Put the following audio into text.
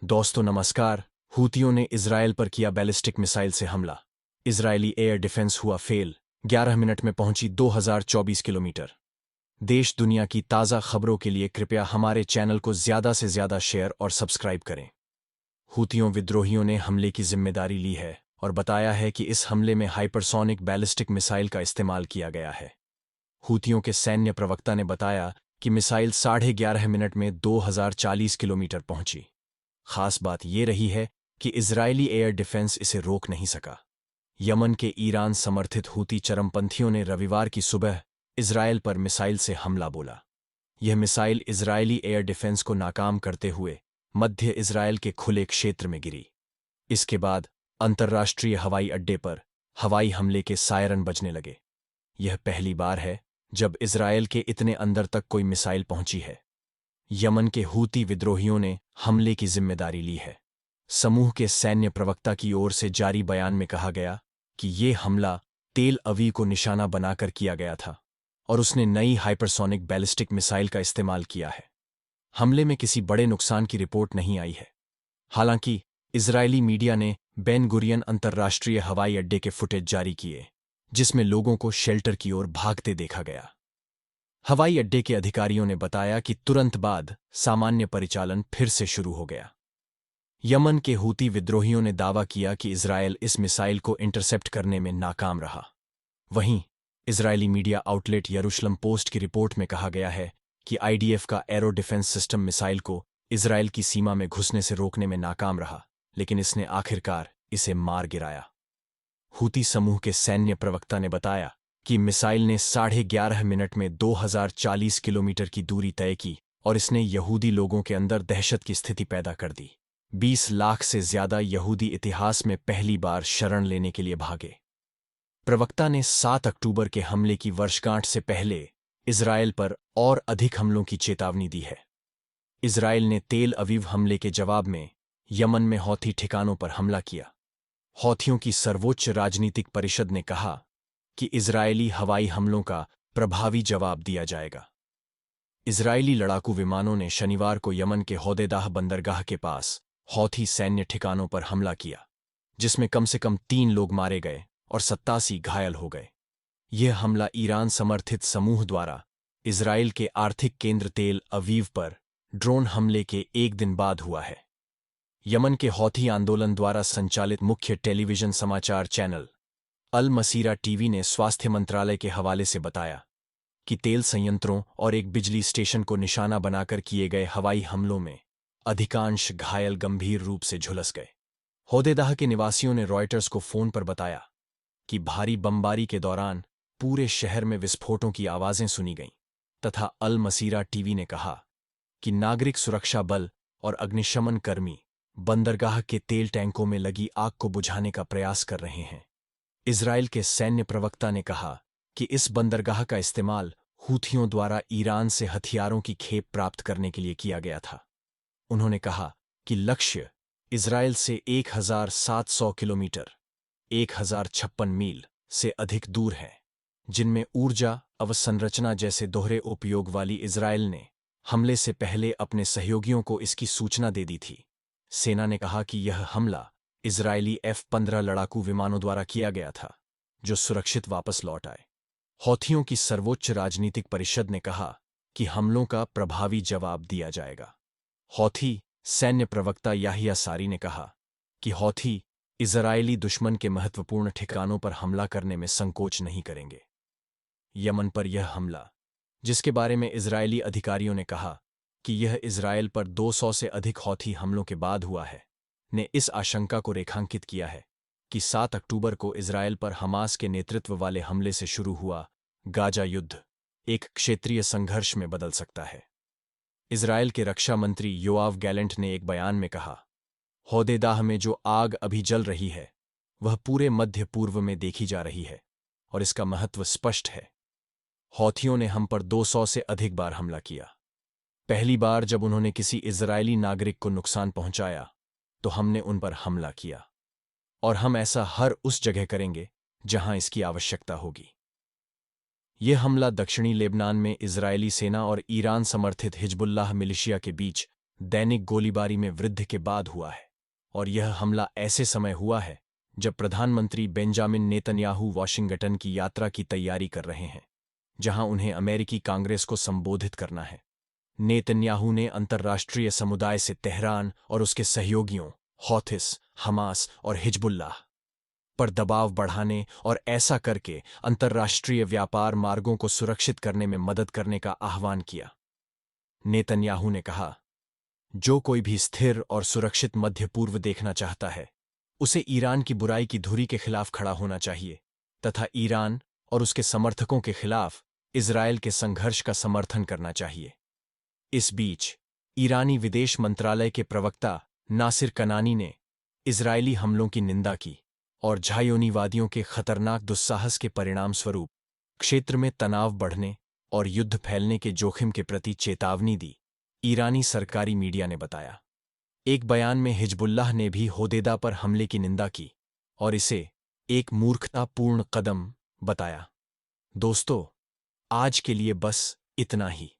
दोस्तों नमस्कार। हूतियों ने इजरायल पर किया बैलिस्टिक मिसाइल से हमला। इजरायली एयर डिफेंस हुआ फेल। 11 मिनट में पहुंची 2024 किलोमीटर। देश दुनिया की ताज़ा खबरों के लिए कृपया हमारे चैनल को ज़्यादा से ज़्यादा शेयर और सब्सक्राइब करें। हूतियों विद्रोहियों ने हमले की जिम्मेदारी ली है और बताया है कि इस हमले में हाइपरसोनिक बैलिस्टिक मिसाइल का इस्तेमाल किया गया है। हूतियों के सैन्य प्रवक्ता ने बताया कि मिसाइल 11:30 मिनट में 2040 किलोमीटर पहुंची। खास बात यह रही है कि इजरायली एयर डिफेंस इसे रोक नहीं सका। यमन के ईरान समर्थित हूती चरमपंथियों ने रविवार की सुबह इजरायल पर मिसाइल से हमला बोला। यह मिसाइल इजरायली एयर डिफेंस को नाकाम करते हुए मध्य इजरायल के खुले क्षेत्र में गिरी। इसके बाद अंतर्राष्ट्रीय हवाई अड्डे पर हवाई हमले के सायरन बजने लगे। यह पहली बार है जब इजरायल के इतने अंदर तक कोई मिसाइल पहुंची है। यमन के हूती विद्रोहियों ने हमले की जिम्मेदारी ली है। समूह के सैन्य प्रवक्ता की ओर से जारी बयान में कहा गया कि ये हमला तेल अवीव को निशाना बनाकर किया गया था और उसने नई हाइपरसोनिक बैलिस्टिक मिसाइल का इस्तेमाल किया है। हमले में किसी बड़े नुकसान की रिपोर्ट नहीं आई है। हालांकि इजरायली मीडिया ने बेन गुरियन अंतर्राष्ट्रीय हवाई अड्डे के फुटेज जारी किए, जिसमें लोगों को शेल्टर की ओर भागते देखा गया। हवाई अड्डे के अधिकारियों ने बताया कि तुरंत बाद सामान्य परिचालन फिर से शुरू हो गया। यमन के हूती विद्रोहियों ने दावा किया कि इजरायल इस मिसाइल को इंटरसेप्ट करने में नाकाम रहा। वहीं इजरायली मीडिया आउटलेट यरूशलम पोस्ट की रिपोर्ट में कहा गया है कि आईडीएफ का एरो डिफेंस सिस्टम मिसाइल को इजरायल की सीमा में घुसने से रोकने में नाकाम रहा, लेकिन इसने आखिरकार इसे मार गिराया। हूती समूह के सैन्य प्रवक्ता ने बताया कि मिसाइल ने 11:30 मिनट में 2040 किलोमीटर की दूरी तय की और इसने यहूदी लोगों के अंदर दहशत की स्थिति पैदा कर दी। 20 लाख से ज्यादा यहूदी इतिहास में पहली बार शरण लेने के लिए भागे। प्रवक्ता ने 7 अक्टूबर के हमले की वर्षगांठ से पहले इजरायल पर और अधिक हमलों की चेतावनी दी है। इजरायल ने तेल अवीव हमले के जवाब में यमन में हौथी ठिकानों पर हमला किया। हौथियों की सर्वोच्च राजनीतिक परिषद ने कहा कि इजरायली हवाई हमलों का प्रभावी जवाब दिया जाएगा। इजरायली लड़ाकू विमानों ने शनिवार को यमन के होदेदाह बंदरगाह के पास हौथी सैन्य ठिकानों पर हमला किया, जिसमें कम से कम 3 लोग मारे गए और 87 घायल हो गए। यह हमला ईरान समर्थित समूह द्वारा इजरायल के आर्थिक केंद्र तेल अवीव पर ड्रोन हमले के एक दिन बाद हुआ है। यमन के हौथी आंदोलन द्वारा संचालित मुख्य टेलीविजन समाचार चैनल अल मसीरा टीवी ने स्वास्थ्य मंत्रालय के हवाले से बताया कि तेल संयंत्रों और एक बिजली स्टेशन को निशाना बनाकर किए गए हवाई हमलों में अधिकांश घायल गंभीर रूप से झुलस गए। होदेदाह के निवासियों ने रॉयटर्स को फोन पर बताया कि भारी बमबारी के दौरान पूरे शहर में विस्फोटों की आवाजें सुनी गईं, तथा अल मसीरा टीवी ने कहा कि नागरिक सुरक्षा बल और अग्निशमन कर्मी बंदरगाह के तेल टैंकों में लगी आग को बुझाने का प्रयास कर रहे हैं। इजरायल के सैन्य प्रवक्ता ने कहा कि इस बंदरगाह का इस्तेमाल हूथियों द्वारा ईरान से हथियारों की खेप प्राप्त करने के लिए किया गया था। उन्होंने कहा कि लक्ष्य इजरायल से 1700 किलोमीटर 1056 मील से अधिक दूर है, जिनमें ऊर्जा अवसंरचना जैसे दोहरे उपयोग वाली इजरायल ने हमले से पहले अपने सहयोगियों को इसकी सूचना दे दी थी। सेना ने कहा कि यह हमला इजरायली F-15 लड़ाकू विमानों द्वारा किया गया था, जो सुरक्षित वापस लौट आए। हौथियों की सर्वोच्च राजनीतिक परिषद ने कहा कि हमलों का प्रभावी जवाब दिया जाएगा। हौथी सैन्य प्रवक्ता याहिया सारी ने कहा कि हौथी इजरायली दुश्मन के महत्वपूर्ण ठिकानों पर हमला करने में संकोच नहीं करेंगे। यमन पर यह हमला, जिसके बारे में इजरायली अधिकारियों ने कहा कि यह इजरायल पर 200 से अधिक हौथी हमलों के बाद हुआ है, ने इस आशंका को रेखांकित किया है कि 7 अक्टूबर को इजरायल पर हमास के नेतृत्व वाले हमले से शुरू हुआ गाजा युद्ध एक क्षेत्रीय संघर्ष में बदल सकता है। इजरायल के रक्षा मंत्री योआव गैलेंट ने एक बयान में कहा, होदेदाह में जो आग अभी जल रही है वह पूरे मध्य पूर्व में देखी जा रही है और इसका महत्व स्पष्ट है। हौथियों ने हम पर 200 से अधिक बार हमला किया। पहली बार जब उन्होंने किसी इजरायली नागरिक को नुकसान पहुंचाया तो हमने उन पर हमला किया, और हम ऐसा हर उस जगह करेंगे जहां इसकी आवश्यकता होगी। यह हमला दक्षिणी लेबनान में इजरायली सेना और ईरान समर्थित हिजबुल्लाह मिलिशिया के बीच दैनिक गोलीबारी में वृद्धि के बाद हुआ है, और यह हमला ऐसे समय हुआ है जब प्रधानमंत्री बेंजामिन नेतन्याहू वाशिंगटन की यात्रा की तैयारी कर रहे हैं, जहां उन्हें अमेरिकी कांग्रेस को संबोधित करना है। नेतन्याहू ने अंतर्राष्ट्रीय समुदाय से तेहरान और उसके सहयोगियों हौथिस, हमास और हिजबुल्लाह पर दबाव बढ़ाने और ऐसा करके अंतर्राष्ट्रीय व्यापार मार्गों को सुरक्षित करने में मदद करने का आह्वान किया। नेतन्याहू ने कहा, जो कोई भी स्थिर और सुरक्षित मध्य पूर्व देखना चाहता है, उसे ईरान की बुराई की धुरी के खिलाफ खड़ा होना चाहिए तथा ईरान और उसके समर्थकों के खिलाफ इजरायल के संघर्ष का समर्थन करना चाहिए। इस बीच ईरानी विदेश मंत्रालय के प्रवक्ता नासिर कनानी ने इजरायली हमलों की निंदा की और झायोनीवादियों के खतरनाक दुस्साहस के परिणामस्वरूप क्षेत्र में तनाव बढ़ने और युद्ध फैलने के जोखिम के प्रति चेतावनी दी, ईरानी सरकारी मीडिया ने बताया। एक बयान में हिजबुल्लाह ने भी होदेदा पर हमले की निंदा की और इसे एक मूर्खतापूर्ण कदम बताया। दोस्तों, आज के लिए बस इतना ही।